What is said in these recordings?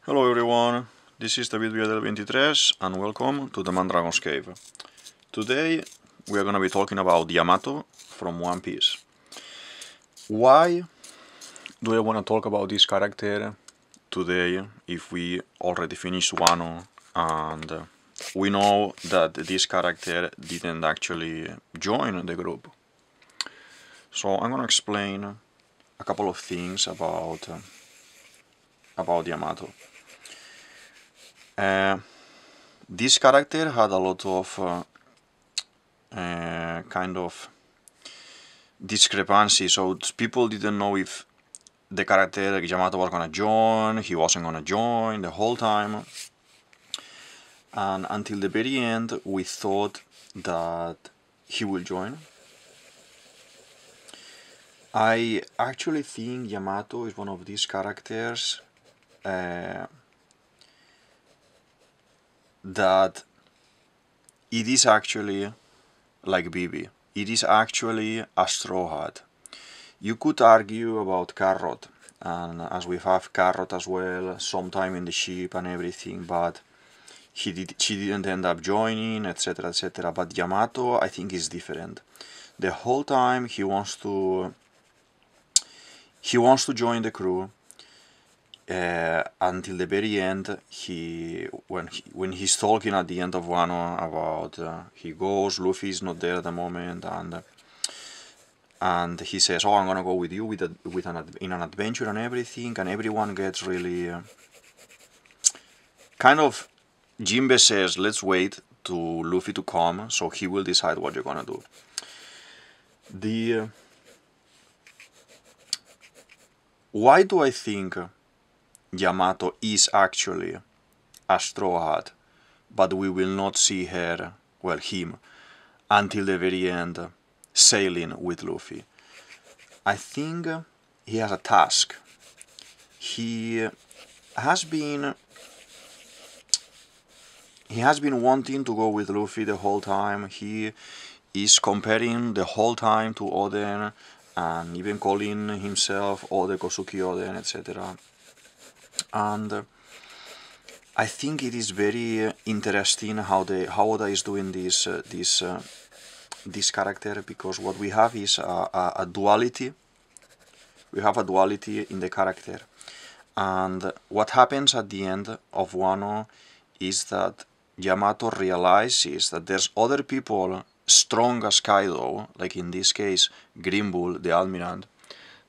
Hello everyone, this is DavidViadel23 and welcome to the Mandragon's Cave. Today we are going to be talking about Yamato from One Piece. Why do I want to talk about this character today if we already finished Wano and we know that this character didn't actually join the group? So I'm going to explain a couple of things about Yamato. This character had a lot of kind of discrepancy, so people didn't know if the character Yamato was gonna join, he wasn't gonna join the whole time, and until the very end we thought that he will join. I actually think Yamato is one of these characters that it is actually like Bibi. It is actually a Strawhat. You could argue about Carrot, and as we have Carrot as well, sometime in the ship and everything, but she didn't end up joining, etc, etc. But Yamato, I think, is different. The whole time he wants to join the crew. Until the very end, when he's talking at the end of Wano about he goes, Luffy is not there at the moment, and he says, "Oh, I'm gonna go with you in an adventure and everything," and everyone gets really kind of. Jinbe says, "Let's wait to Luffy to come, so he will decide what you're gonna do." Why do I think Yamato is actually a Straw Hat, but we will not see her, well, him, until the very end, sailing with Luffy? I think he has a task. He has been wanting to go with Luffy the whole time. He is comparing the whole time to Oden, and even calling himself Ode Kosuki Oden, etc. And I think it is very interesting how Oda is doing this character, because what we have is a duality. We have a duality in the character, and what happens at the end of Wano is that Yamato realizes that there's other people strong as Kaido, like in this case Green Bull, the Almirant,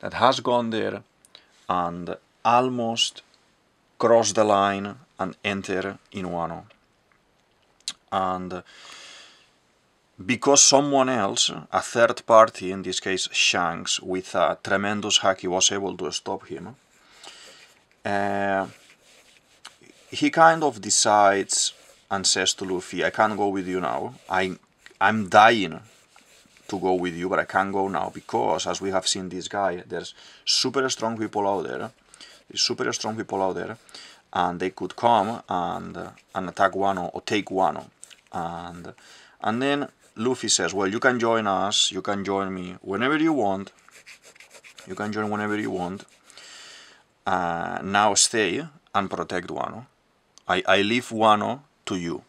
that has gone there and almost cross the line and enter in Wano. And because someone else, a third party, in this case Shanks, with a tremendous haki was able to stop him, he kind of decides and says to Luffy, "I can't go with you now. I'm dying to go with you, but I can't go now because, as we have seen this guy, there's super strong people out there. And they could come and attack Wano or take Wano." And then Luffy says, "Well, you can join us, you can join me whenever you want. You can join whenever you want. Now stay and protect Wano. I leave Wano to you."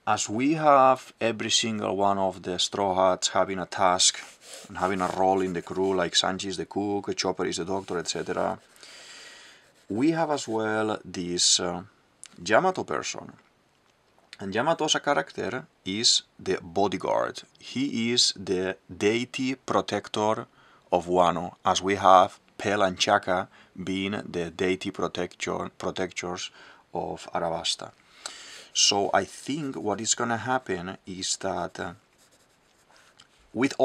As we have every single one of the Straw Hats having a task and having a role in the crew, like Sanji is the cook, Chopper is the doctor, etc., we have as well this Yamato person. And Yamato as a character is the bodyguard. He is the deity protector of Wano, as we have Pell and Chaka being the deity protectors of Arabasta. So I think what is gonna happen is that with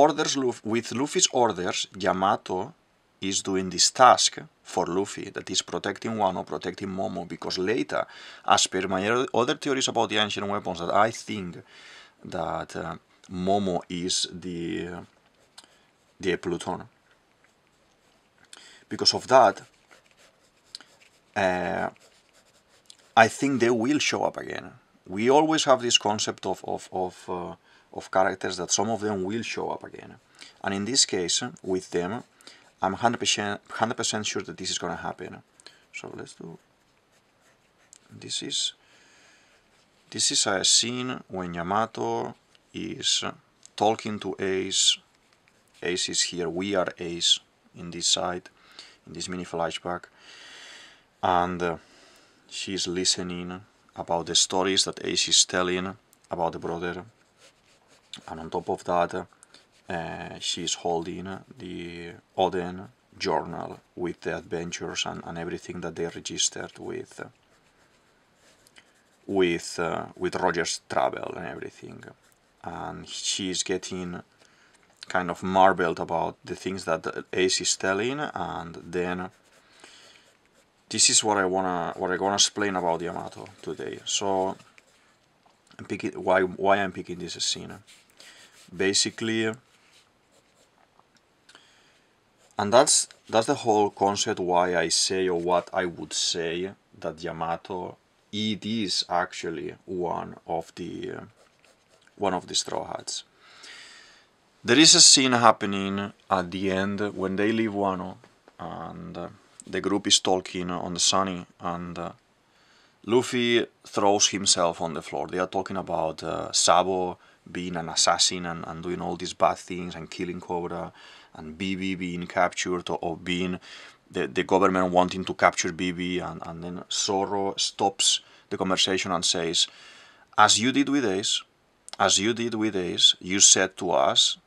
Luffy's orders, Yamato is doing this task for Luffy, that is protecting Wano, protecting Momo, because later, as per my other theories about the ancient weapons, that I think that Momo is the Pluton. Because of that, I think they will show up again. We always have this concept of characters that some of them will show up again. And in this case, with them, I'm 100% sure that this is going to happen. So let's do, this is a scene when Yamato is talking to Ace. Ace is here, we are Ace in this side, in this mini flashback, and she's listening about the stories that Ace is telling about the brother, and on top of that she's holding the Oden journal with the adventures and everything that they registered with Roger's travel and everything, and she's getting kind of marveled about the things that Ace is telling. And then this is what I gonna explain about Yamato today. So I'm picking why I'm picking this scene. Basically, and that's the whole concept why I say, or what I would say, that Yamato, it is actually one of the Straw Hats. There is a scene happening at the end when they leave Wano, and the group is talking on the sunny, and Luffy throws himself on the floor. They are talking about Sabo being an assassin and doing all these bad things and killing Cobra, and BB being captured, or being the government wanting to capture BB, and then Zoro stops the conversation and says, as you did with Ace, you said to us,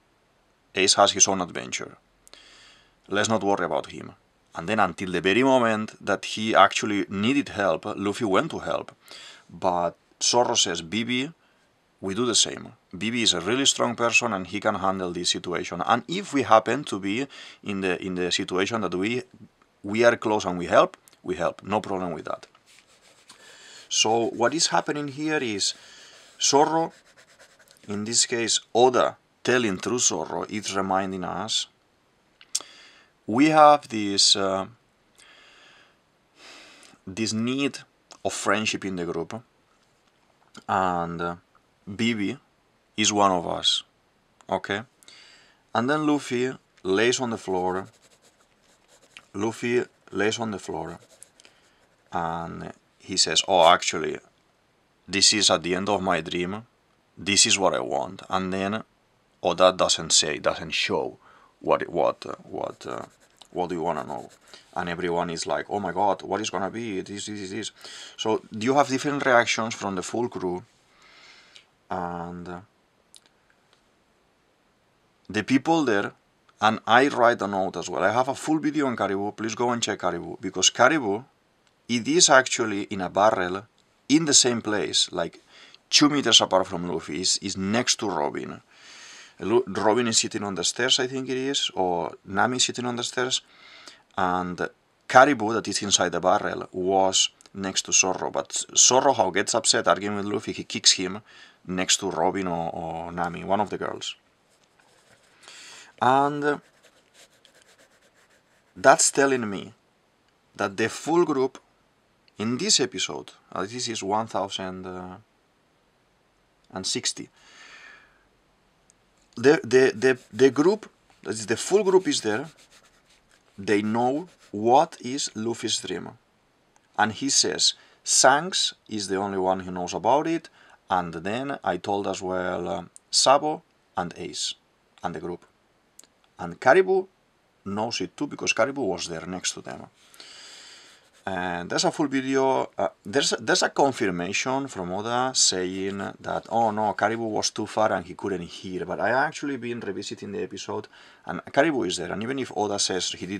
Ace has his own adventure. Let's not worry about him. And then until the very moment that he actually needed help, Luffy went to help. But Zoro says, BB, we do the same. BB is a really strong person and he can handle this situation. And if we happen to be in the situation that we are close and we help. No problem with that. So what is happening here is Zoro, in this case Oda, telling through Zoro, it's reminding us we have this need of friendship in the group, and BB is one of us, okay? And then Luffy lays on the floor, and he says, oh, actually, this is at the end of my dream, this is what I want. And then Oda doesn't show what do you want to know, and everyone is like, oh my god, what is gonna be this. So you have different reactions from the full crew, and the people there. And I write a note as well. I have a full video on Caribou. Please go and check Caribou, because Caribou, it is actually in a barrel in the same place, like 2 meters apart from Luffy. Is next to Robin. Robin is sitting on the stairs, I think it is, or Nami is sitting on the stairs, and Caribou, that is inside the barrel, was next to Zoro. But Zoro, how gets upset arguing with Luffy, he kicks him next to Robin or Nami, one of the girls. And that's telling me that the full group in this episode, this is 1060, the group, that is the full group, is there. They know what is Luffy's dream, and he says Shanks is the only one who knows about it. And then I told as well Sabo and Ace and the group, and Caribou knows it too, because Caribou was there next to them. And there's a full video. There's a confirmation from Oda saying that, oh no, Caribou was too far and he couldn't hear. But I actually been revisiting the episode, and Caribou is there. And even if Oda says he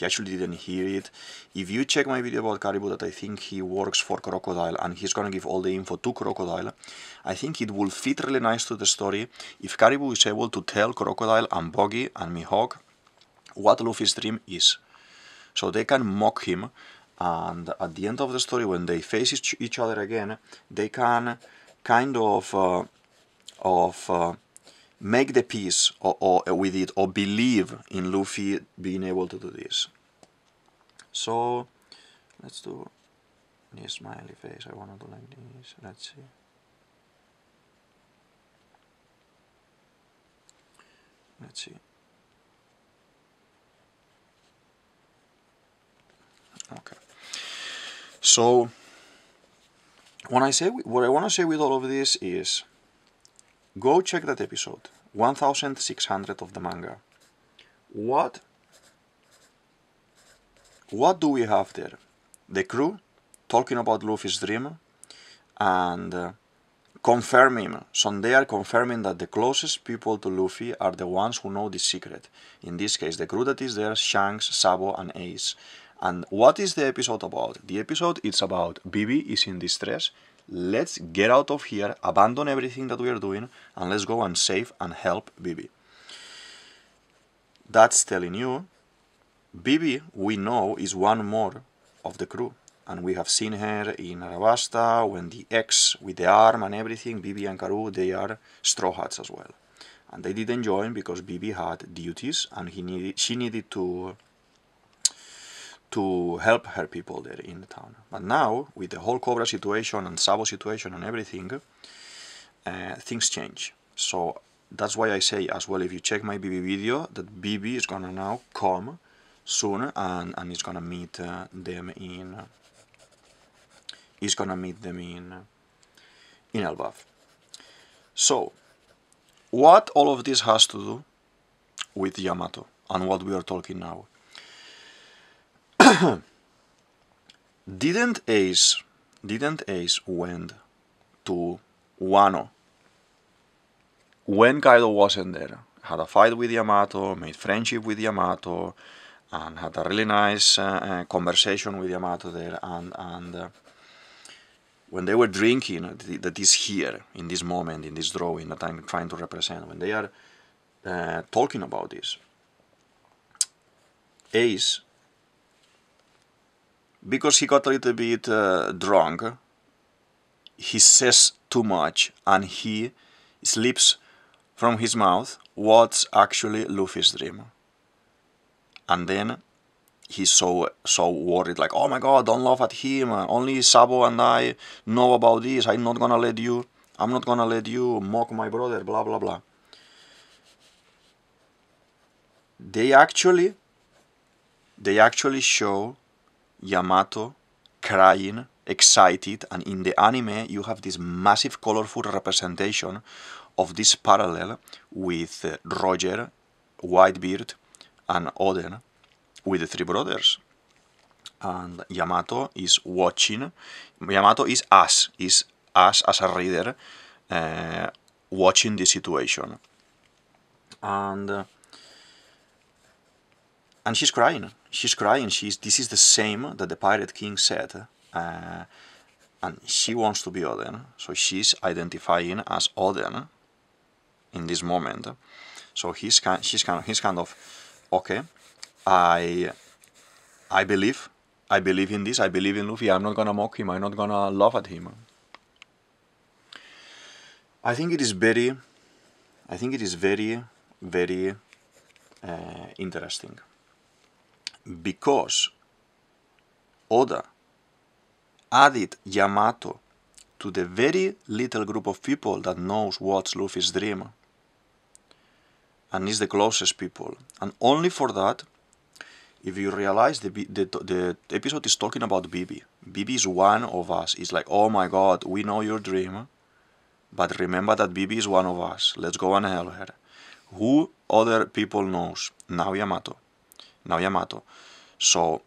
actually didn't hear it, if you check my video about Caribou, that I think he works for Crocodile and he's gonna give all the info to Crocodile, I think it will fit really nice to the story if Caribou is able to tell Crocodile and Boggy and Mihawk what Luffy's dream is, so they can mock him. And at the end of the story, when they face each other again, they can kind of make the peace or with it, or believe in Luffy being able to do this. So let's do this smiley face. I want to do like this. Let's see. Okay. So what I want to say with all of this is, go check that episode, 1600 of the manga. What do we have there? The crew talking about Luffy's dream and confirming. So they are confirming that the closest people to Luffy are the ones who know this secret. In this case, the crew that is there, Shanks, Sabo, and Ace. And what is the episode about? The episode is about Bibi is in distress. Let's get out of here, abandon everything that we are doing, and let's go and save and help Bibi. That's telling you, Bibi, we know, is one more of the crew. And we have seen her in Arabasta, when the X with the arm and everything, Bibi and Karoo, they are Straw Hats as well. And they didn't join because Bibi had duties and she needed to help her people there in the town. But now, with the whole Cobra situation and Sabo situation and everything, things change. So that's why I say as well, if you check my Bibi video, that Bibi is gonna now come soon and is gonna meet them in Elbaf. So what all of this has to do with Yamato and what we are talking now? Didn't Ace went to Wano when Kaido wasn't there? Had a fight with Yamato, made friendship with Yamato, and had a really nice conversation with Yamato there. And when they were drinking, that is here, in this moment, in this drawing that I'm trying to represent, when they are talking about this, Ace, because he got a little bit drunk, he says too much and he slips from his mouth what's actually Luffy's dream. And then he's so worried, like, oh my god, don't laugh at him, only Sabo and I know about this, I'm not gonna let you mock my brother, blah blah blah. They actually show Yamato crying, excited, and in the anime you have this massive colorful representation of this parallel with Roger, Whitebeard, and Oden with the three brothers. And Yamato is watching. Yamato is us as a reader watching the situation. And she's crying. This is the same that the Pirate King said. And she wants to be Oden. So she's identifying as Oden in this moment. So he's kind of, okay, I believe in this, I believe in Luffy, I'm not gonna mock him, I'm not gonna laugh at him. I think it is very, very interesting. Because Oda added Yamato to the very little group of people that knows what's Luffy's dream and is the closest people. And only for that, if you realize the episode is talking about Bibi. Bibi is one of us. It's like, oh my god, we know your dream, but remember that Bibi is one of us. Let's go and help her. Who other people knows? Now Yamato. So,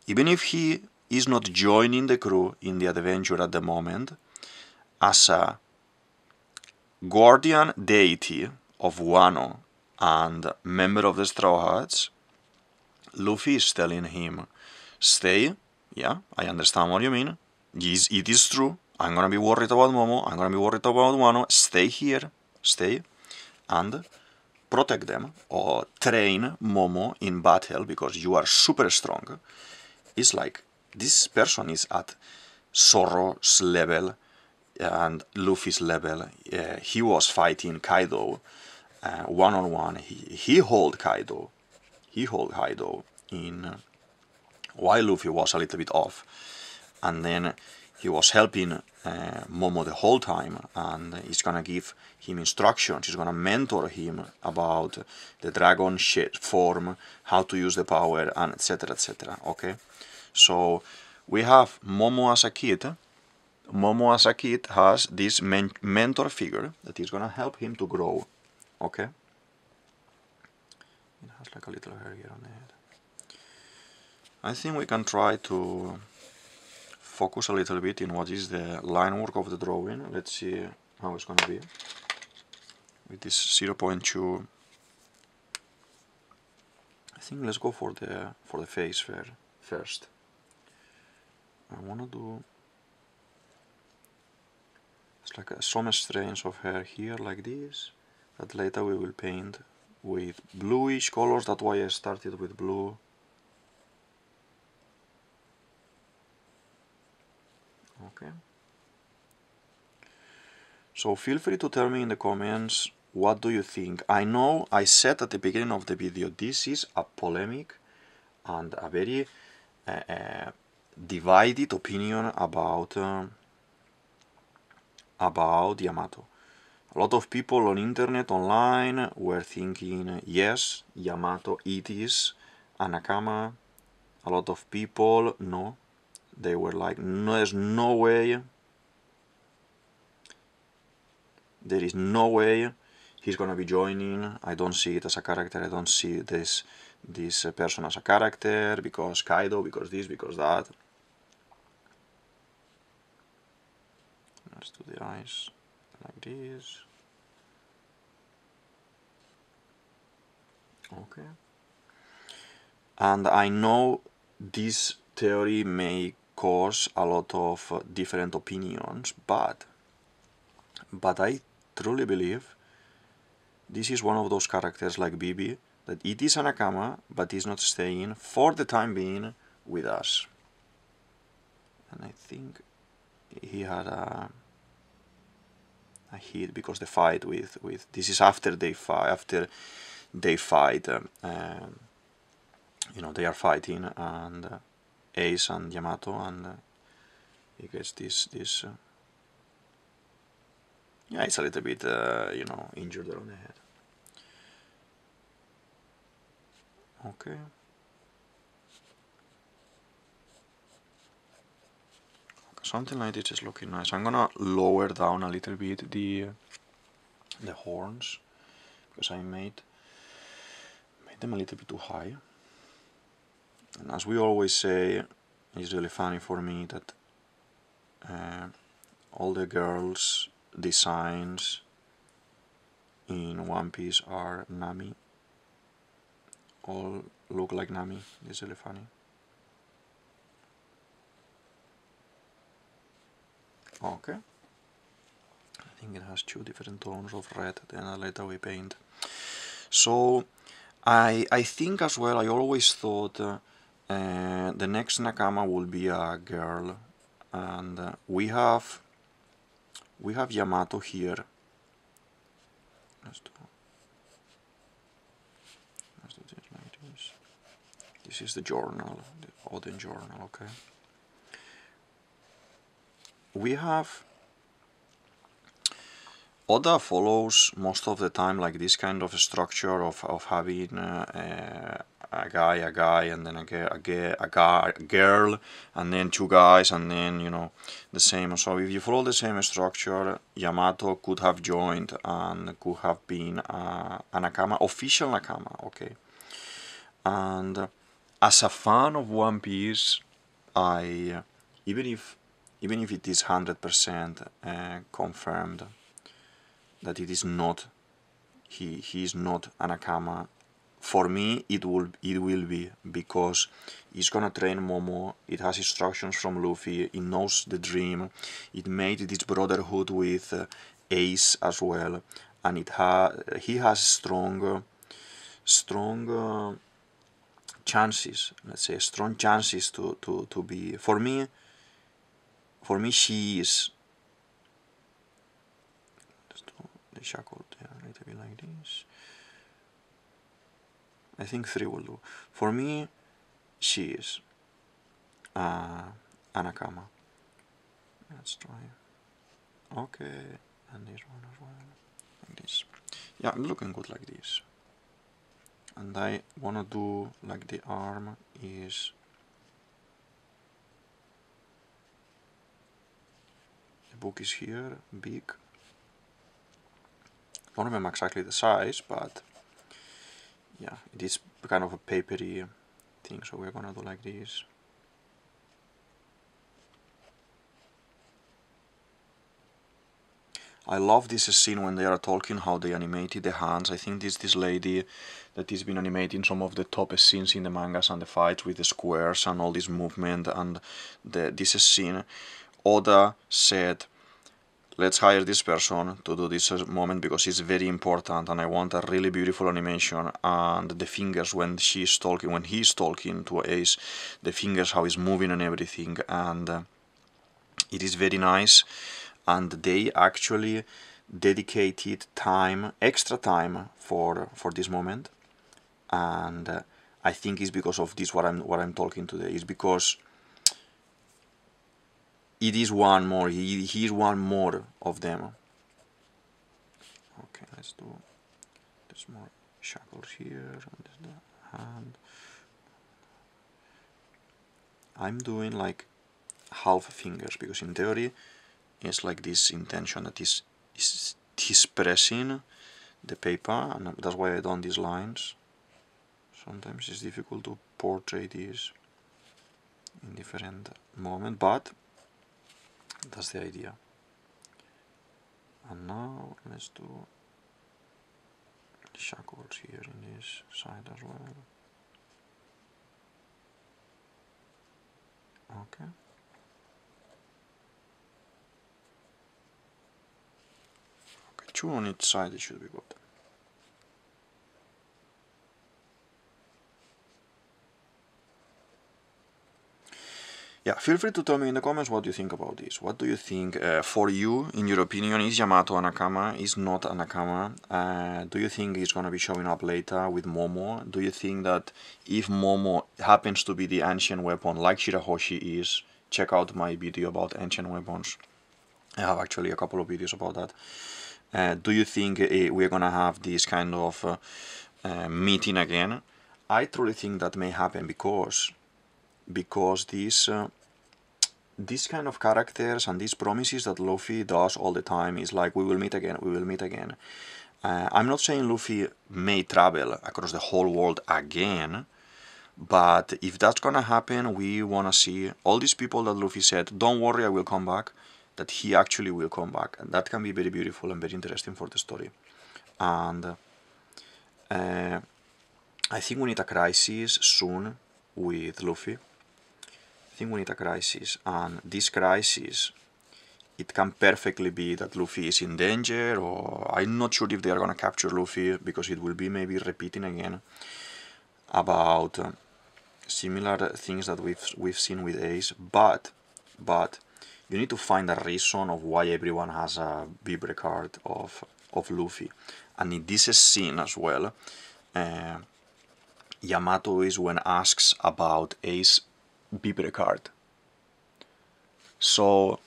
even if he is not joining the crew in the adventure at the moment, as a guardian deity of Wano and member of the Straw Hats, Luffy is telling him, stay, yeah, I understand what you mean, it is true, I'm gonna be worried about Momo, I'm gonna be worried about Wano, stay here, and protect them, or train Momo in battle, because you are super strong. It's like, this person is at Zoro's level and Luffy's level. He was fighting Kaido one-on-one. He hold Kaido in while Luffy was a little bit off, and then he was helping Momo the whole time, and he's gonna give him instructions, he's gonna mentor him about the dragon form, how to use the power, and etc. Okay, so We have Momo as a kid. Momo as a kid has this mentor figure that is gonna help him to grow. Okay? It has like a little hair here on the head. I think we can try to focus a little bit in what is the line work of the drawing. Let's see how it's gonna be with this 0.2. I think let's go for the face first. I wanna do it's like some strands of hair here like this that later we will paint with bluish colors. That's why I started with blue. Okay. So feel free to tell me in the comments what do you think. I know I said at the beginning of the video this is a polemic and a very divided opinion about Yamato. A lot of people on internet, online, were thinking, yes, Yamato, it is a Nakama. A lot of people, no. They were like, no, there's no way. There is no way he's gonna be joining. I don't see it as a character. I don't see this person as a character, because Kaido, because this, because that. Let's do the eyes like this. Okay. And I know this theory may cause a lot of different opinions, but I truly believe this is one of those characters like Bibi, that it is a Nakama, but is not staying for the time being with us. And I think he had a hit because the fight with this is after they fight, you know, they are fighting, and Ace and Yamato, and he gets this yeah, it's a little bit you know, injured on the head. Okay. Something like this is looking nice. I'm gonna lower down a little bit the horns, because I made them a little bit too high. And as we always say, it's really funny for me that all the girls' designs in One Piece are Nami. All look like Nami. It's really funny. Okay. I think it has two different tones of red, then later we paint. So I think as well, I always thought the next Nakama will be a girl, and we have Yamato here. Let's do this like this. This is the journal, the Odin journal, okay. We have Oda follows most of the time like this kind of a structure of having a guy, and then a girl, and then two guys, and then, you know, the same. So if you follow the same structure, Yamato could have joined and could have been a Nakama, official Nakama, okay. And as a fan of One Piece, I even if it is 100% confirmed that it is not, he is not a Nakama, for me it will be, because he's gonna train Momo, it has instructions from Luffy, it knows the dream, it made this brotherhood with Ace as well, and he has strong chances, let's say strong chances to be, for me she is. The shackled a little bit like this. I think 3 will do. For me, she is a Nakama. Let's try. Okay, and this one as well, like this. Yeah, looking good like this. And I wanna do like the arm is book is here, big. Don't remember exactly the size, but yeah, it is kind of a papery thing, so we're gonna do like this. I love this scene when they are talking, how they animated the hands. I think this lady that has been animating some of the top scenes in the mangas and the fights with the squares and all this movement and this scene. Oda said, let's hire this person to do this moment because it's very important and I want a really beautiful animation. And the fingers when he's talking to Ace, the fingers how he's moving and everything, and it is very nice. And they actually dedicated time, extra time for this moment, and I think it's because of this what I'm talking today. Is because it is one more. He is one more of them. Okay, let's do. There's more shackles here, and there's the hand. I'm doing like half fingers because in theory it's like this intention that he's pressing the paper, and that's why I done these lines. Sometimes it's difficult to portray this in different moments, but that's the idea. And now let's do shackles here in this side as well. Okay. Okay, 2 on each side, it should be good. Yeah, feel free to tell me in the comments what you think about this. What do you think, for you, in your opinion, is Yamato a Nakama? Is not a Nakama? Do you think he's gonna be showing up later with Momo? Do you think that if Momo happens to be the ancient weapon like Shirahoshi is, check out my video about ancient weapons. I have actually a couple of videos about that. Do you think we're gonna have this kind of meeting again? I truly think that may happen because these kind of characters and these promises that Luffy does all the time is like, we will meet again, we will meet again. I'm not saying Luffy may travel across the whole world again, but if that's gonna happen, we wanna see all these people that Luffy said, don't worry, I will come back, that he actually will come back. And that can be very beautiful and very interesting for the story. And I think we need a crisis soon with Luffy. I think we need a crisis, and this crisis, it can perfectly be that Luffy is in danger, or I'm not sure if they are gonna capture Luffy, because it will be maybe repeating again about similar things that we've seen with Ace, but you need to find a reason of why everyone has a Vibre card of Luffy. And in this scene as well, Yamato is when asks about Ace Vibre card. So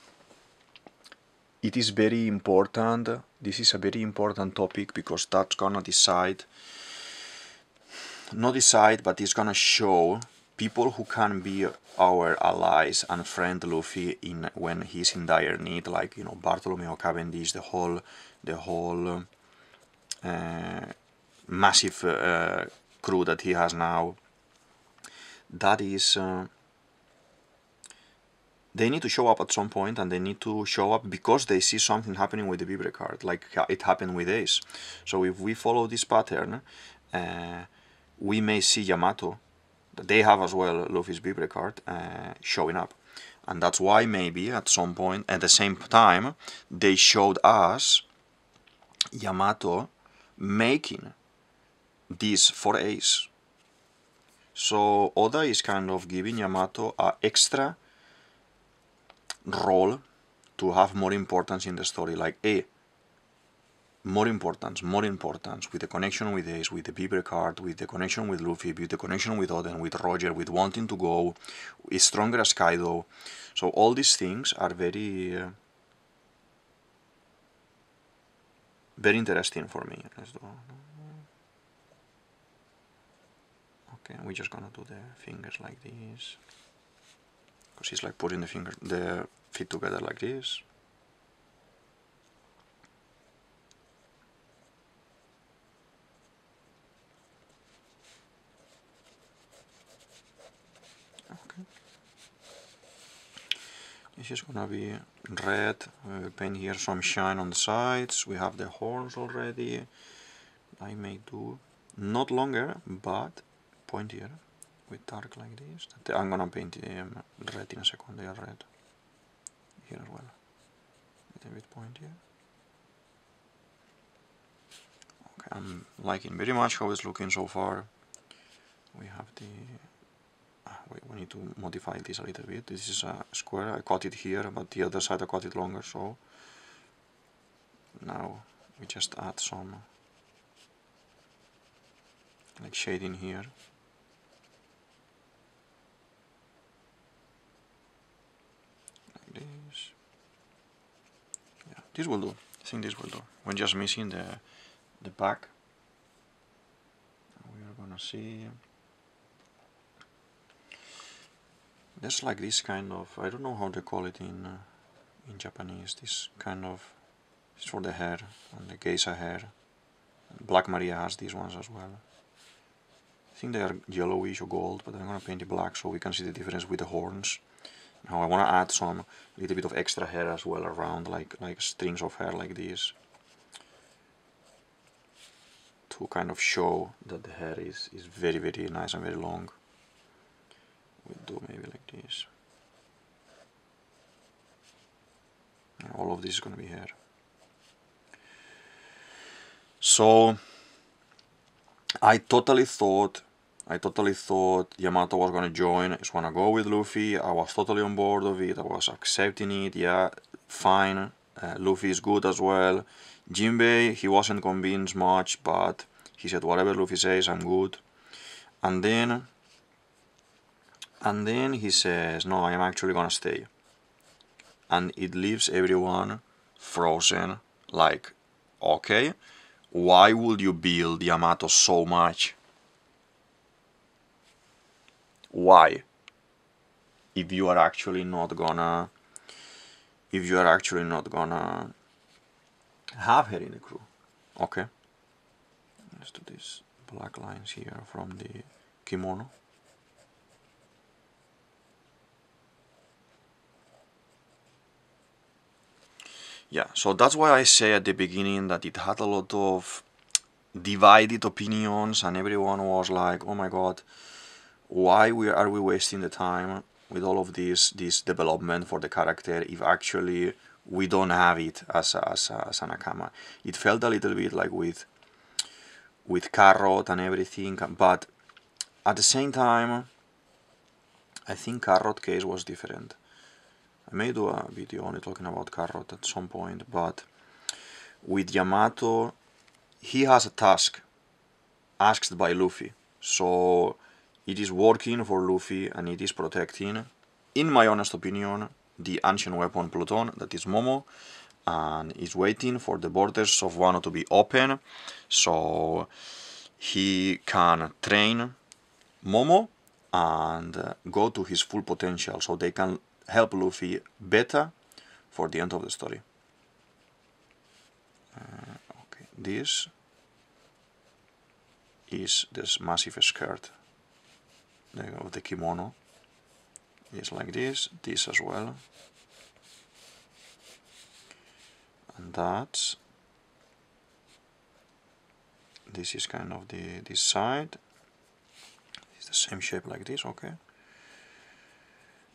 it is very important. This is a very important topic because that's gonna decide, not decide, but it's gonna show people who can be our allies and friend Luffy in when he's in dire need, like, you know, Bartolomeo Cavendish, the whole massive crew that he has now. That is, they need to show up at some point, and they need to show up because they see something happening with the Vibre card, like it happened with Ace. So if we follow this pattern, we may see Yamato, they have as well Luffy's Vibre card, showing up. And that's why maybe at some point, at the same time, they showed us Yamato making this for Ace. So Oda is kind of giving Yamato an extra role to have more importance in the story, like more importance with the connection with Ace, with the Vibre card, with the connection with Luffy, with the connection with Oden, with Roger, with wanting to go, is stronger as Kaido. So all these things are very very interesting for me. Let's do. Okay, we're just gonna do the fingers like this, because he's like putting the feet together like this. This is gonna be red. We will paint here some shine on the sides. We have the horns already. I may do not longer, but pointier with dark like this. I'm gonna paint them red in a second. They are red here as well. A bit pointier. Okay, I'm liking very much how it's looking so far. We have the we need to modify this a little bit. This is a square. I cut it here, but the other side I cut it longer, so now we just add some like shading here. Like this. Yeah, this will do. I think this will do. We're just missing the back. We are gonna see. There's like this kind of, I don't know how they call it in Japanese, this kind of, it's for the hair, and the geisha hair. Black Maria has these ones as well. I think they are yellowish or gold, but I'm gonna paint it black so we can see the difference with the horns. Now I wanna add some little bit of extra hair as well around, like strings of hair like this, to kind of show that the hair is very, very nice and very long. We'll do maybe like this. And all of this is going to be hair. So I totally thought Yamato was going to join. He's going to go with Luffy. I was totally on board of it. I was accepting it. Yeah, fine. Luffy is good as well. Jinbei, he wasn't convinced much, but he said whatever Luffy says, I'm good. And then he says, no, I'm actually gonna stay. And it leaves everyone frozen, like, okay, why would you build Yamato so much? Why? If you are actually not gonna have her in the crew. Okay. Let's do these black lines here from the kimono. Yeah, so that's why I say at the beginning that it had a lot of divided opinions, and everyone was like, oh my god, why are we wasting the time with all of this development for the character if actually we don't have it as a Nakama. It felt a little bit like with Carrot and everything, but at the same time I think Carrot case was different. I may do a video only talking about Carrot at some point, but with Yamato, he has a task asked by Luffy, so it is working for Luffy and it is protecting, in my honest opinion, the ancient weapon Pluton, that is Momo, and is waiting for the borders of Wano to be open, so he can train Momo and go to his full potential, so they can help Luffy better for the end of the story. Okay, this is this massive skirt of the kimono. It's like this as well, and this is kind of this side. It's the same shape like this. Okay,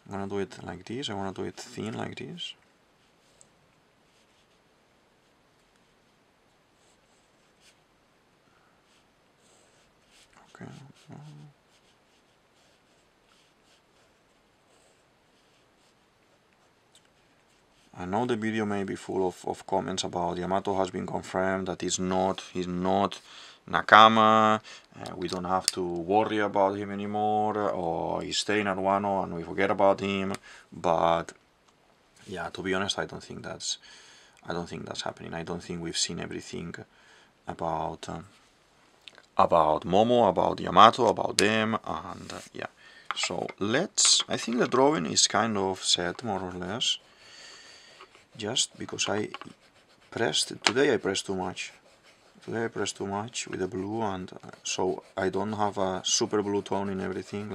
I'm gonna do it like this. I wanna do it thin like this. Okay. I know the video may be full of comments about Yamato has been confirmed that he's not Nakama, we don't have to worry about him anymore, or he's staying at Wano and we forget about him. But yeah, to be honest, I don't think that's happening. I don't think we've seen everything about Momo, about Yamato, about them, and yeah. So I think the drawing is kind of set more or less. Just because today I pressed too much. Today I pressed too much with the blue, and so I don't have a super blue tone in everything.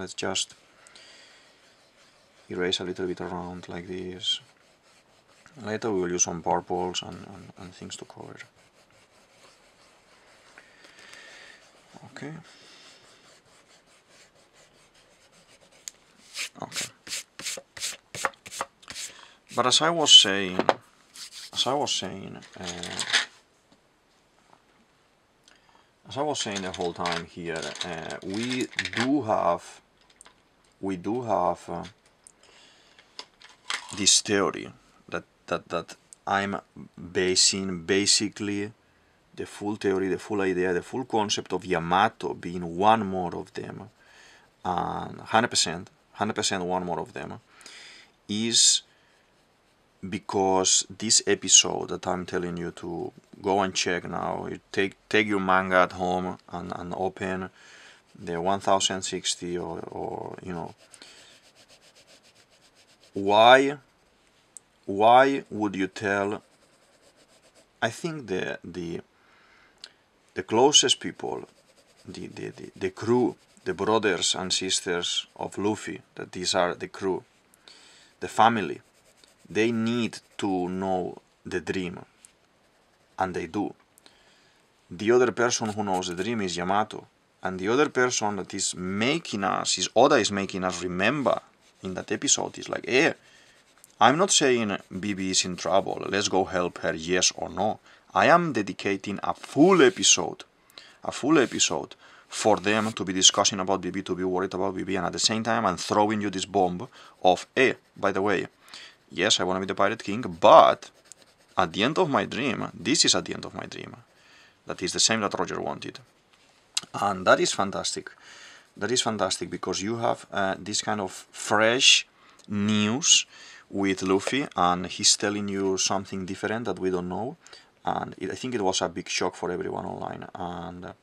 erase a little bit around like this. Later we will use some purples and things to cover. Okay. Okay. But as I was saying the whole time here, we do have this theory that I'm basing basically the full theory, the full idea, the full concept of Yamato being one more of them, and 100% one more of them, is because this episode that I'm telling you to go and check now, you take your manga at home and open the 1060 or you know, why would you tell? I think the closest people, the crew, the brothers and sisters of Luffy, that these are the crew, the family, they need to know the dream, and they do. The other person who knows the dream is Yamato, and the other person that is making us, Oda is making us remember in that episode is like, hey, I'm not saying BB is in trouble, let's go help her, yes or no. I am dedicating a full episode for them to be discussing about BB, to be worried about BB, and at the same time I'm throwing you this bomb of, hey, by the way, yes, I want to be the Pirate King, but at the end of my dream, this is at the end of my dream. That is the same that Roger wanted. And that is fantastic. That is fantastic because you have this kind of fresh news with Luffy, and he's telling you something different that we don't know. And I think it was a big shock for everyone online, and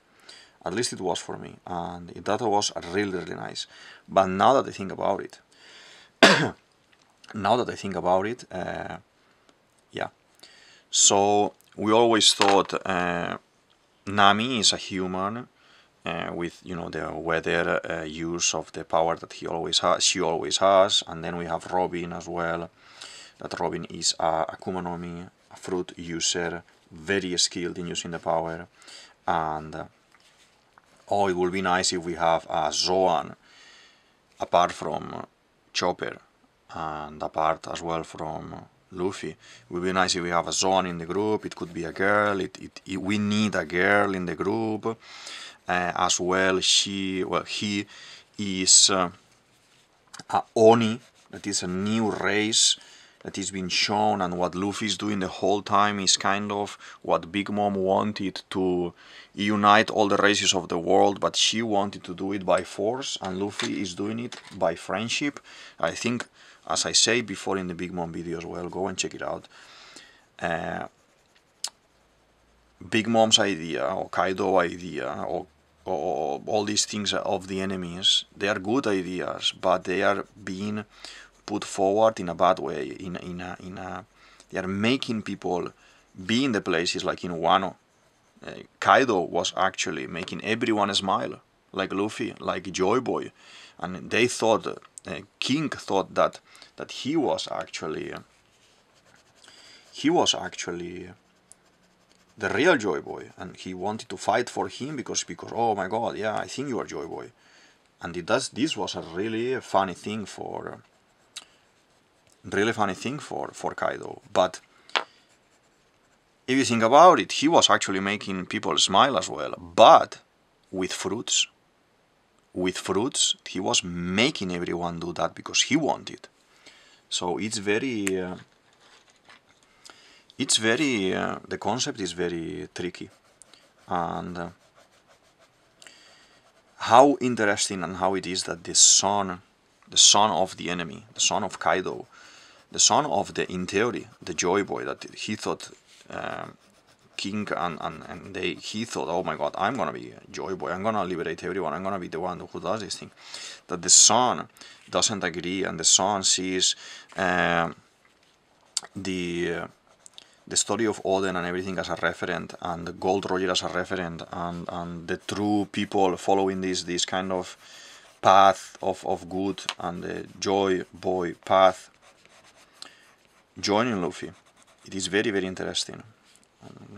at least it was for me. And that was really, really nice. But now that I think about it, yeah. So we always thought Nami is a human with, you know, the weather use of the power that she always has, and then we have Robin as well. That Robin is a Akuma no Mi, a fruit user, very skilled in using the power, and it would be nice if we have a Zoan apart from Chopper and apart as well from Luffy. It would be nice if we have a Zoan in the group. It could be a girl. We need a girl in the group as well. He is a Oni. That is a new race that is being shown, and what Luffy is doing the whole time is kind of what Big Mom wanted, to unite all the races of the world, but she wanted to do it by force, and Luffy is doing it by friendship. I think, as I say before in the Big Mom video as well, go and check it out. Big Mom's idea, or Kaido idea, or all these things of the enemies, they are good ideas, but they are being put forward in a bad way. They are making people be in the places like in Wano. Kaido was actually making everyone smile, like Luffy, like Joy Boy, and they thought, King thought that he was actually the real Joy Boy, and he wanted to fight for him because oh my God, yeah, I think you are Joy Boy, and this was a really funny thing for Kaido. But if you think about it, he was actually making people smile as well, but with fruits. With fruits, he was making everyone do that because he wanted. So it's very, the concept is very tricky, and how interesting and how it is that the son of the enemy, the son of Kaido, the son of in theory, the Joy Boy, that he thought King he thought, oh my God, I'm gonna be Joy Boy, I'm gonna liberate everyone, I'm gonna be the one who does this thing. That the son doesn't agree, and the son sees the story of Oden and everything as a referent, and the Gold Roger as a referent, and the true people following this kind of path of good and the joy boy path joining Luffy. It is very, very interesting. And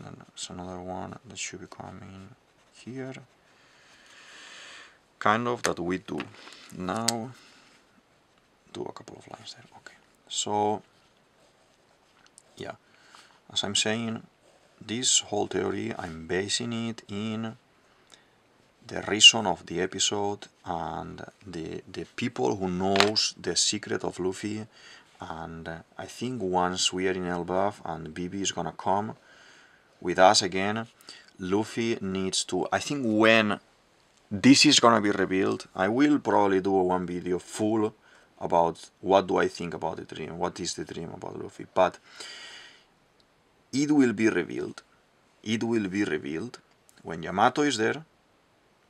then there's another one that should be coming here. Kind of that we do. Now, do a couple of lines there. Okay. So, yeah. As I'm saying, this whole theory, I'm basing it in the reason of the episode and the people who knows the secret of Luffy. And I think once we are in Elbaf and BB is gonna come with us again, Luffy needs to, I think when this is gonna be revealed, I will probably do one video full about what do I think about the dream, what is the dream about Luffy, but it will be revealed when Yamato is there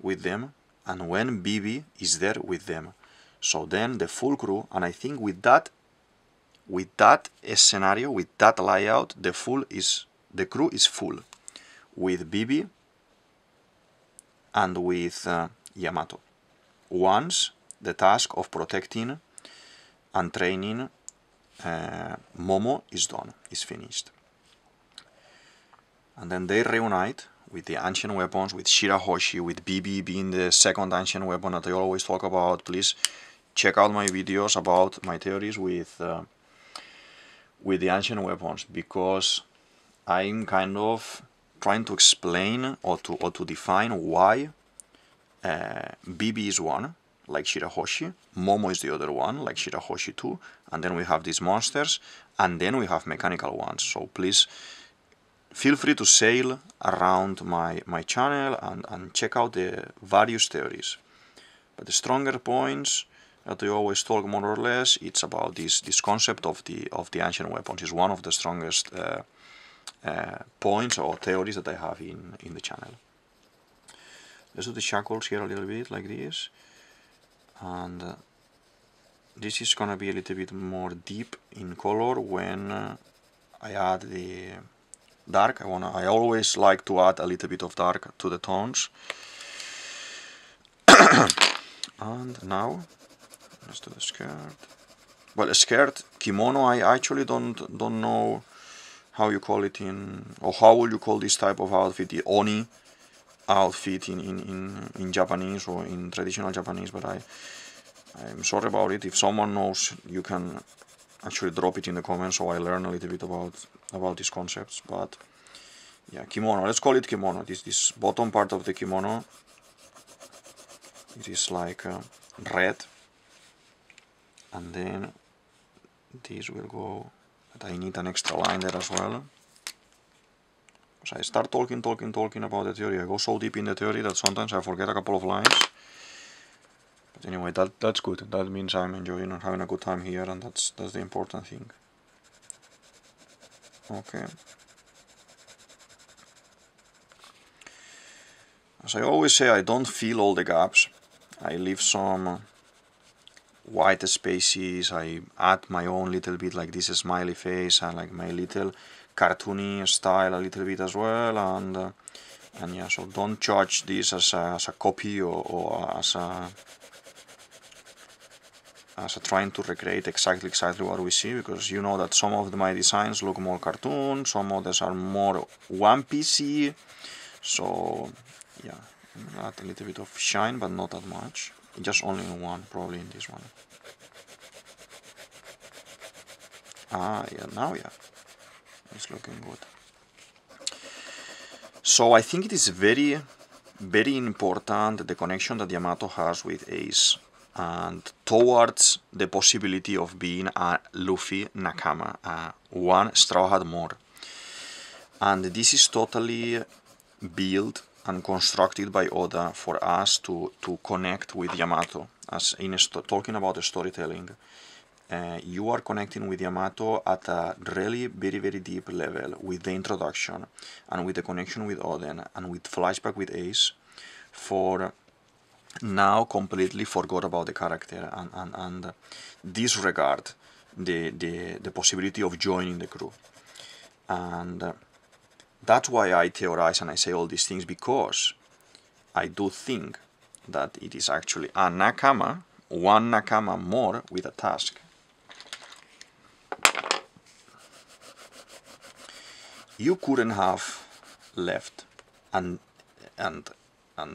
with them and when BB is there with them. So then the full crew, and I think with that scenario, with that layout, the crew is full with BB and with Yamato. Once the task of protecting and training Momo is done, is finished. And then they reunite with the ancient weapons, with Shirahoshi, with BB being the second ancient weapon that I always talk about. Please check out my videos about my theories with the ancient weapons, because I'm kind of trying to explain or to define why BB is one, like Shirahoshi, Momo is the other one, like Shirahoshi too, and then we have these monsters, and then we have mechanical ones. So please feel free to sail around my channel and check out the various theories. But the stronger points that I always talk more or less, it's about this concept of the ancient weapons. Is one of the strongest points or theories that I have in the channel. Let's do the shackles here a little bit like this, and this is gonna be a little bit more deep in color when I add the dark. I always like to add a little bit of dark to the tones. And now let's do the skirt. Well, a skirt, kimono, I actually don't know how you call it or how would you call this type of outfit, the Oni outfit in Japanese or in traditional Japanese, but I'm sorry about it. If someone knows, you can actually drop it in the comments so I learn a little bit about these concepts. But yeah, kimono, let's call it kimono. This bottom part of the kimono, it is like red, and then this will go, but I need an extra line there as well. So I start talking about the theory. I go so deep in the theory that sometimes I forget a couple of lines. But anyway, that's good. That means I'm enjoying and having a good time here, and that's the important thing. Okay. As I always say, I don't fill all the gaps. I leave some white spaces. I add my own little bit, like this smiley face and like my little cartoony style a little bit as well, and yeah, so don't judge this as a copy or as a trying to recreate exactly what we see, because you know that some of my designs look more cartoon, some others are more One Piece-y, so yeah, add a little bit of shine, but not that much, just only in one, probably in this one. Ah, yeah, now yeah, it's looking good. So I think it is very, very important the connection that Yamato has with Ace, and towards the possibility of being a Luffy Nakama, one Straw Hat more. And this is totally built and constructed by Oda for us to connect with Yamato. As in talking about the storytelling, you are connecting with Yamato at a really very, very deep level with the introduction and with the connection with Oden and with flashback with Ace, for now completely forgot about the character and disregard the possibility of joining the crew. And that's why I theorize and I say all these things, because I do think that it is actually a nakama, one nakama more with a task. You couldn't have left, and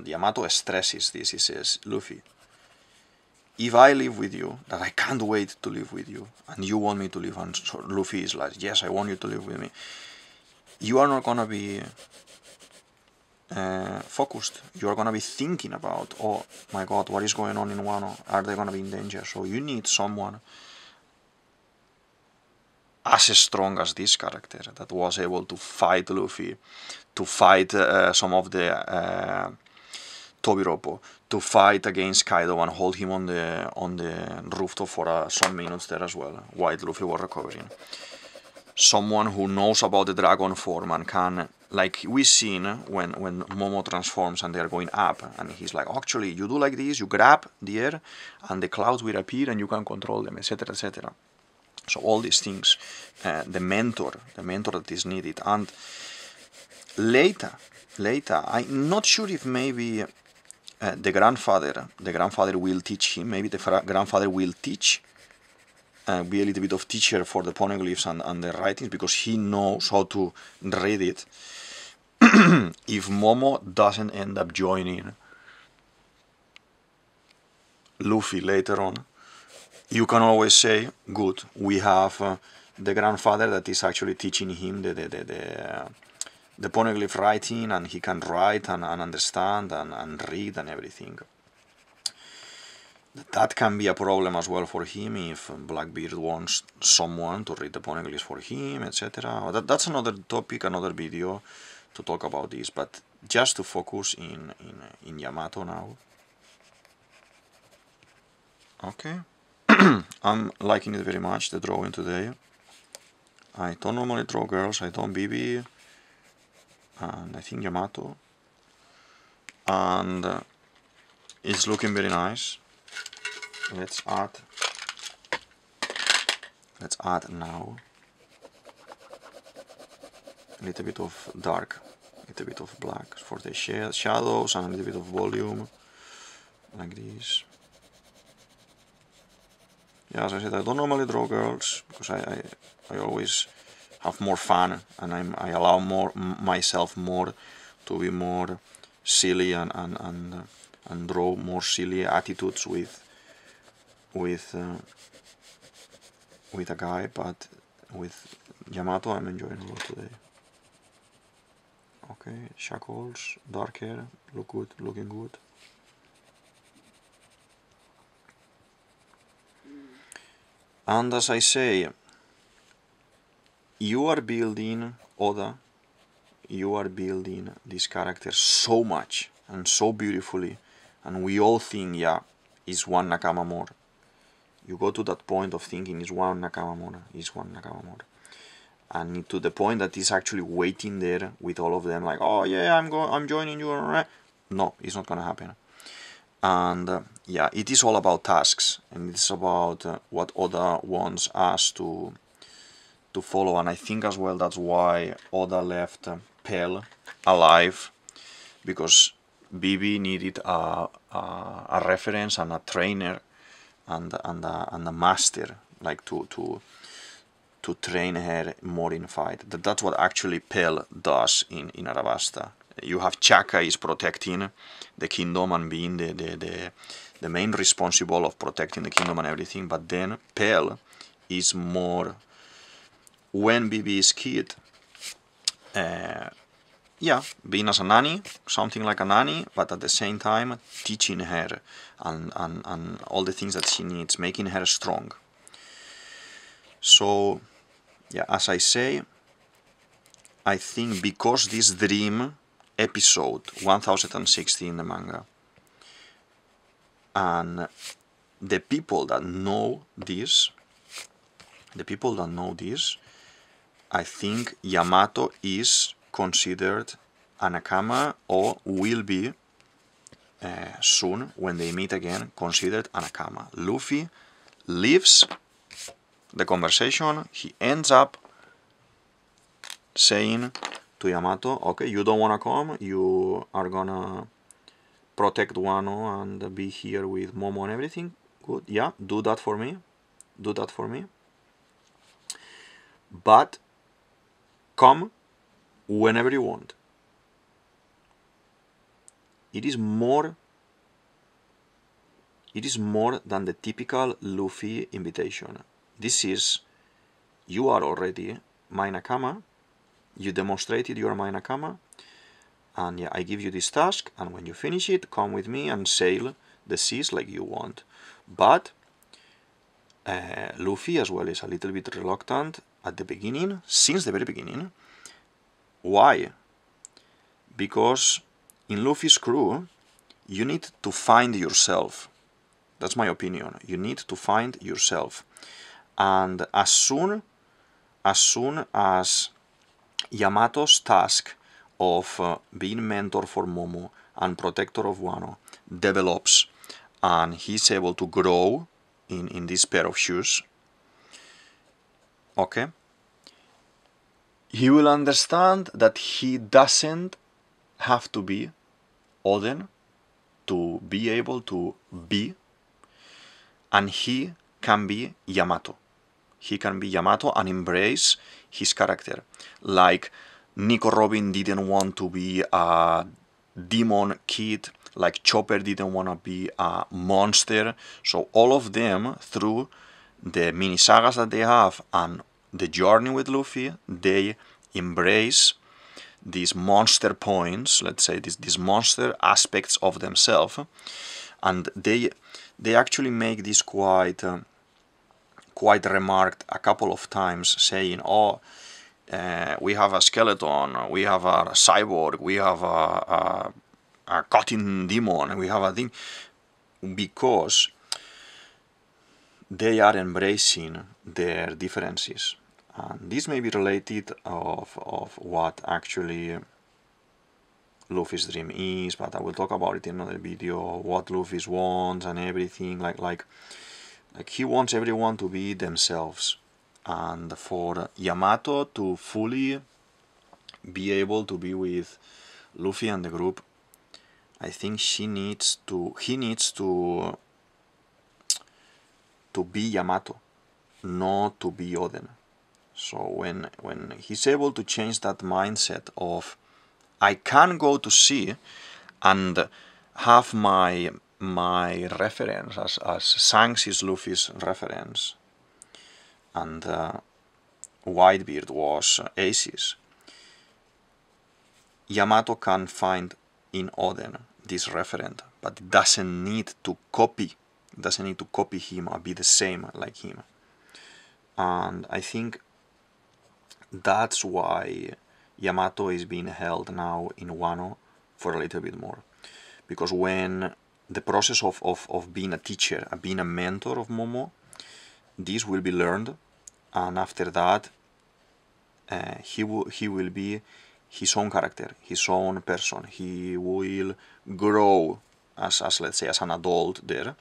Yamato stresses this. He says, Luffy, if I live with you, that I can't wait to live with you, and you want me to live, and so Luffy is like, yes, I want you to live with me, you are not gonna be focused. You are gonna be thinking about, oh my god, what is going on in Wano? Are they gonna be in danger? So you need someone as strong as this character that was able to fight Luffy, to fight some of the Tobiropo, to fight against Kaido and hold him on the rooftop for some minutes there as well, while Luffy was recovering. Someone who knows about the dragon form and can, like we've seen when Momo transforms and they're going up, and he's like, actually, you do like this, you grab the air, and the clouds will appear and you can control them, etc., etc. So all these things, the mentor that is needed. And later, I'm not sure if maybe the grandfather will teach him, maybe the grandfather will teach, be a little bit of teacher for the poneglyphs and the writings, because he knows how to read it. If Momo doesn't end up joining Luffy later on, you can always say, good, we have the grandfather that is actually teaching him the poneglyph writing, and he can write and understand and read and everything. That can be a problem as well for him if Blackbeard wants someone to read the poneglyphs for him, etc. That's another topic, another video to talk about this, but just to focus in Yamato now. Okay. I'm liking it very much, the drawing today. I don't normally draw girls, I don't BB, and I think Yamato. And it's looking very nice. Let's add now a little bit of dark, a little bit of black for the shadows, and a little bit of volume, like this. Yeah, as I said, I don't normally draw girls because I always have more fun, and I allow myself more to be more silly and draw more silly attitudes with a guy, but with Yamato I'm enjoying a lot today. Okay, shackles, dark hair, looking good. And as I say, you are building Oda, you are building this character so much and so beautifully, and we all think, yeah, it's one nakama more. You go to that point of thinking it's one nakama more, and to the point that it's actually waiting there with all of them, like, oh yeah, I'm joining you. No, it's not gonna happen. And yeah, it is all about tasks, and it's about what Oda wants us to follow. And I think as well that's why Oda left Pell alive, because Bibi needed a reference and a trainer and a master, like to train her more in fight. That's what actually Pell does in Arabasta. You have Chaka is protecting the kingdom and being the main responsible of protecting the kingdom and everything, but then Pell is more, when Bibi is kid, yeah, being as a nanny, something like a nanny, but at the same time teaching her and all the things that she needs, making her strong. So yeah, as I say, I think because this dream episode 1060 in the manga, and the people that know this, I think Yamato is considered a nakama, or will be soon, when they meet again, considered a nakama. Luffy leaves the conversation, he ends up saying to Yamato, okay, you don't wanna come, you are gonna protect Wano and be here with Momo and everything. Good, yeah, do that for me. Do that for me. But come whenever you want. It is more than the typical Luffy invitation. This is, you are already my Nakama, you demonstrated you are my Nakama, and yeah, I give you this task, and when you finish it, come with me and sail the seas like you want. But Luffy as well is a little bit reluctant at the beginning, since the very beginning. Why? Because in Luffy's crew, you need to find yourself. That's my opinion. You need to find yourself. And as soon as Yamato's task of being mentor for Momo and protector of Wano develops, and he's able to grow in this pair of shoes, okay, he will understand that he doesn't have to be Oden to be able to be, and he can be Yamato. He can be Yamato and embrace his character. Like Nico Robin didn't want to be a demon kid, like Chopper didn't want to be a monster. So all of them, through the mini sagas that they have and the journey with Luffy, they embrace these monster points, let's say these monster aspects of themselves, and they actually make this quite remarked a couple of times, saying, oh, we have a skeleton, we have a cyborg, we have a cutting demon, we have a thing, because they are embracing their differences. And this may be related of what actually Luffy's dream is, but I will talk about it in another video, what Luffy wants and everything, like he wants everyone to be themselves. And for Yamato to fully be able to be with Luffy and the group, I think he needs to be Yamato, not to be Oden. So when he's able to change that mindset of, I can go to sea and have my reference as Shanks is Luffy's reference, and Whitebeard was Ace's, Yamato can find in Oden this referent, but doesn't need to copy him or be the same like him. And I think that's why Yamato is being held now in Wano for a little bit more. Because when the process of being a teacher, being a mentor of Momo, this will be learned, and after that he will be his own character, his own person. He will grow as let's say as an adult there,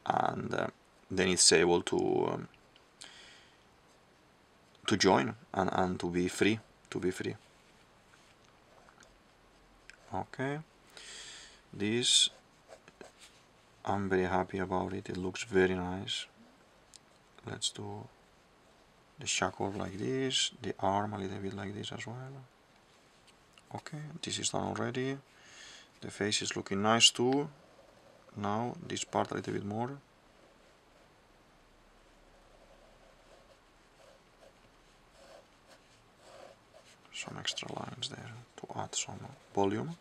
and then it's able to join and to be free, Okay, this I'm very happy about it. It looks very nice. Let's do the shackle like this, the arm a little bit like this as well. Okay, this is done already. The face is looking nice too. Now this part a little bit more. Some extra lines there to add some volume.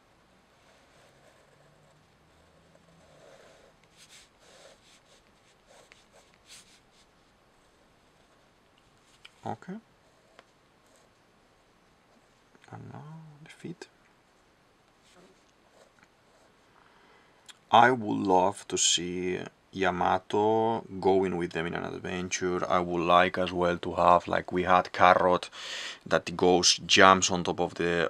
Okay. And now the feet. I would love to see Yamato going with them in an adventure. I would like as well to have, like we had Carrot that jumps on top of the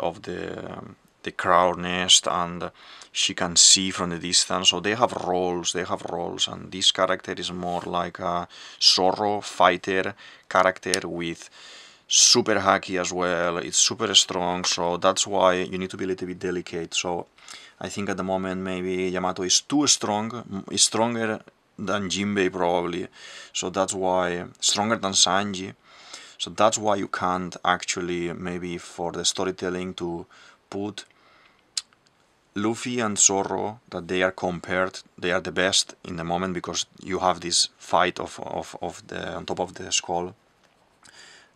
crow nest, and she can see from the distance. So they have roles, and this character is more like a Zorro fighter character with super hacky as well, it's super strong, so that's why you need to be a little bit delicate. So I think at the moment maybe Yamato is too strong, is stronger than Jinbei probably, so that's why, stronger than Sanji, so that's why you can't actually, maybe for the storytelling, to put Luffy and Zoro, that they are compared, they are the best in the moment, because you have this fight of the on top of the skull,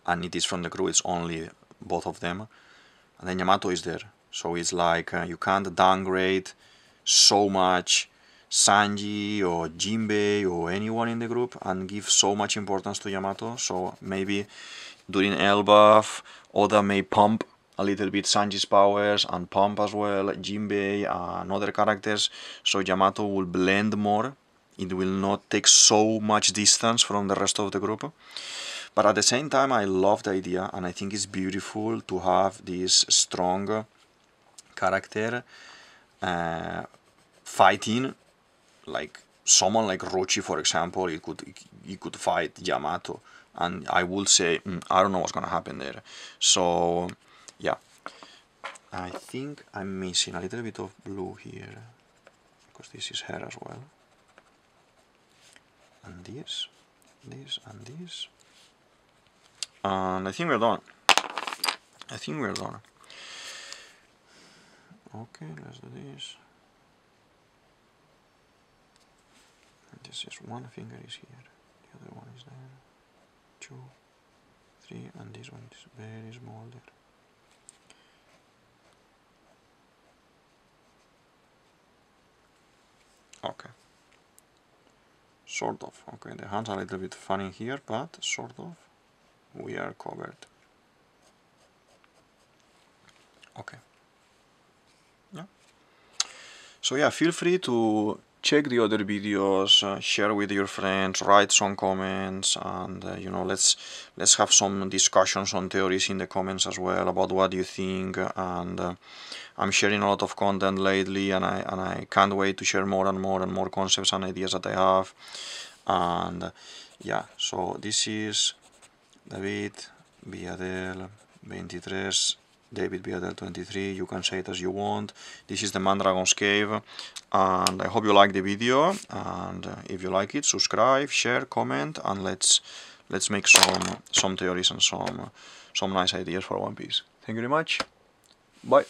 and it is from the crew, it's only both of them, and then Yamato is there, so it's like you can't downgrade so much Sanji or Jinbei or anyone in the group and give so much importance to Yamato. So maybe during Elbaf, Oda may pump a little bit Sanji's powers and pump as well Jinbei and other characters, so Yamato will blend more, it will not take so much distance from the rest of the group. But at the same time, I love the idea, and I think it's beautiful to have this strong character fighting, like someone like Rochi, for example. He could fight Yamato, and I would say I don't know what's gonna happen there. So yeah, I think I'm missing a little bit of blue here, because this is her as well, and this, and this. And I think we're done. Okay, let's do this. And this is one finger is here, the other one is there. 2, 3, and this one is very small there. Okay. Sort of. Okay, the hands are a little bit funny here, but sort of. We are covered. Okay. Yeah. So yeah, feel free to check the other videos, share with your friends, write some comments, and you know, let's have some discussions on theories in the comments as well about what you think. And I'm sharing a lot of content lately, and I can't wait to share more and more concepts and ideas that I have. And yeah, so this is DavidViadel23, DavidViadel23, you can say it as you want. This is the Mandragon's Cave, and I hope you like the video, and if you like it, subscribe, share, comment, and let's make some theories and some nice ideas for One Piece. Thank you very much. Bye.